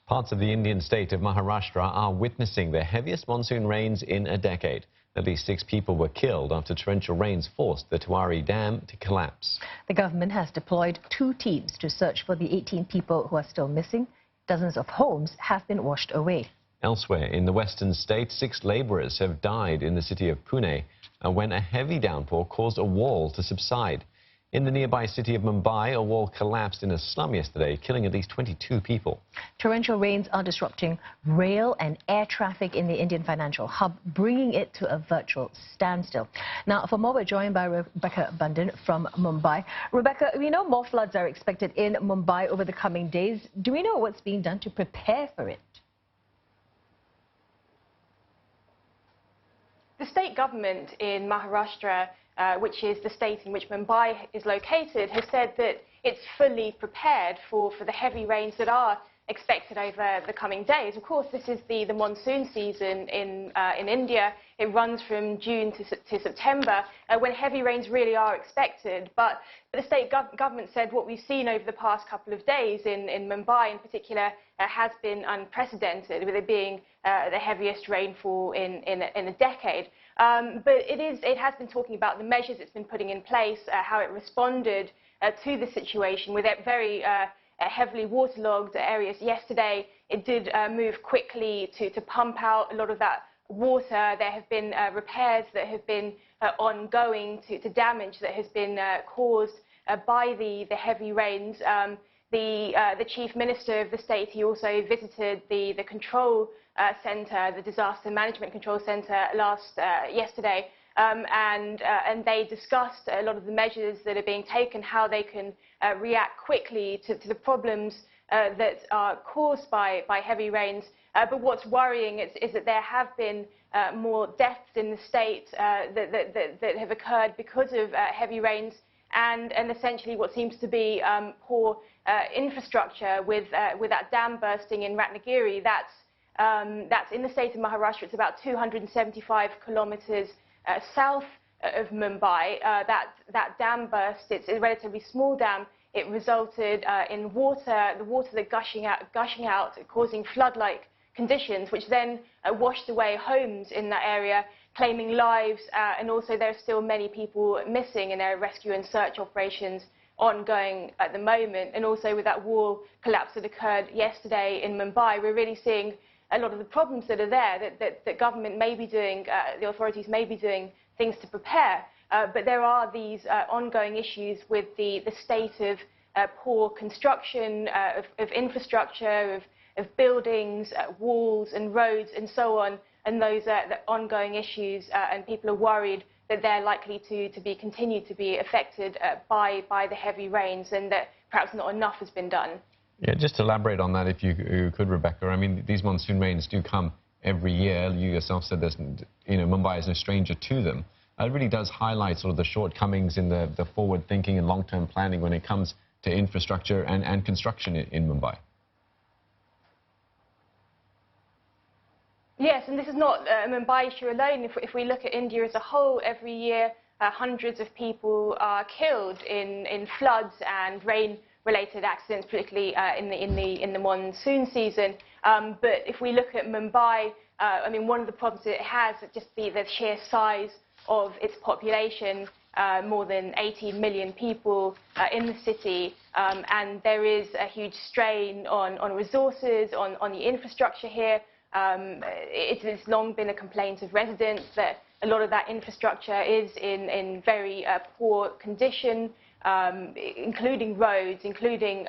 Parts of the Indian state of Maharashtra are witnessing the heaviest monsoon rains in a decade. At least 6 people were killed after torrential rains forced the Tiware dam to collapse. The government has deployed 2 teams to search for the 18 people who are still missing. Dozens of homes have been washed away. Elsewhere in the western state, 6 laborers have died in the city of Pune when a heavy downpour caused a wall to subside. In the nearby city of Mumbai, a wall collapsed in a slum yesterday, killing at least 22 people. Torrential rains are disrupting rail and air traffic in the Indian financial hub, bringing it to a virtual standstill. Now, for more, we're joined by Rebecca Bundan from Mumbai. Rebecca, we know more floods are expected in Mumbai over the coming days. Do we know what's being done to prepare for it? The state government in Maharashtra, which is the state in which Mumbai is located, has said that it's fully prepared for the heavy rains that are expected over the coming days. Of course, this is the monsoon season in India. It runs from June to September, when heavy rains really are expected. But the state government said what we've seen over the past couple of days in Mumbai in particular has been unprecedented, with it being the heaviest rainfall in a decade. But it has been talking about the measures it's been putting in place, how it responded to the situation with very heavily waterlogged areas. Yesterday, it did move quickly to pump out a lot of that water. There have been repairs that have been ongoing to damage that has been caused by the heavy rains. The Chief Minister of the state, he also visited the control centre, the Disaster Management Control Centre yesterday, and they discussed a lot of the measures that are being taken, how they can react quickly to the problems that are caused by heavy rains. But what's worrying is that there have been more deaths in the state that have occurred because of heavy rains, and essentially what seems to be poor infrastructure with that dam bursting in Ratnagiri. That's in the state of Maharashtra. It's about 275 kilometers south of Mumbai. That dam burst. It's a relatively small dam. It resulted in the water that gushing out, causing flood-like conditions, which then washed away homes in that area, claiming lives. And also, there are still many people missing, and there are rescue and search operations ongoing at the moment. And also, with that wall collapse that occurred yesterday in Mumbai, we're really seeing a lot of the problems that are there, that government may be doing, the authorities may be doing things to prepare. But there are these ongoing issues with the state of poor construction, of infrastructure, of buildings, walls and roads and so on, and those are the ongoing issues, and people are worried that they're likely to continue to be affected by the heavy rains, and that perhaps not enough has been done. Yeah, just to elaborate on that, if you could, Rebecca. I mean, these monsoon rains do come every year. You yourself said there's, Mumbai is no stranger to them. It really does highlight sort of the shortcomings in the forward thinking and long-term planning when it comes to infrastructure and construction in Mumbai. Yes, and this is not a Mumbai issue alone. If we look at India as a whole, every year hundreds of people are killed in floods and rain-related accidents, particularly in the monsoon season. But if we look at Mumbai, I mean, one of the problems that it has is just the sheer size of its population, more than 18 million people in the city, and there is a huge strain on resources, on the infrastructure here. It's long been a complaint of residents that a lot of that infrastructure is in very poor condition, including roads, including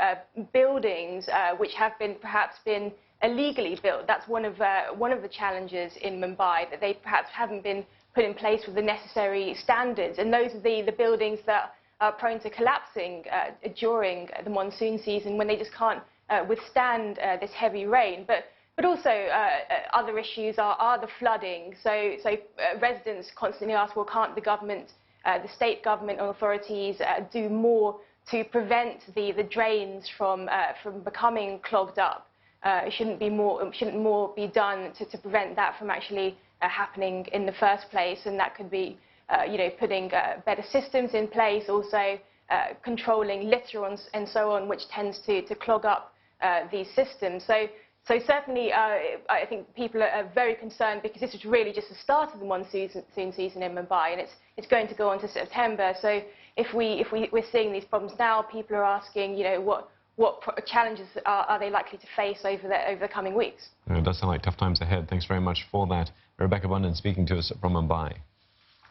buildings which have perhaps been illegally built. That's one of the challenges in Mumbai, that they perhaps haven't been put in place with the necessary standards, and those are the buildings that are prone to collapsing during the monsoon season, when they just can't withstand this heavy rain. But also other issues are the flooding. So residents constantly ask, well, can't the government, the state government and authorities do more to prevent the drains from becoming clogged up? Shouldn't more be done to prevent that from actually happening in the first place? And that could be, putting better systems in place, also controlling litter and so on, which tends to clog up these systems. So So certainly, I think people are very concerned because this is really just the start of the monsoon season in Mumbai, and it's going to go on to September. So if we're seeing these problems now, people are asking, you know, what challenges are they likely to face over the coming weeks? It does sound like tough times ahead. Thanks very much for that. Rebecca Bundan speaking to us from Mumbai.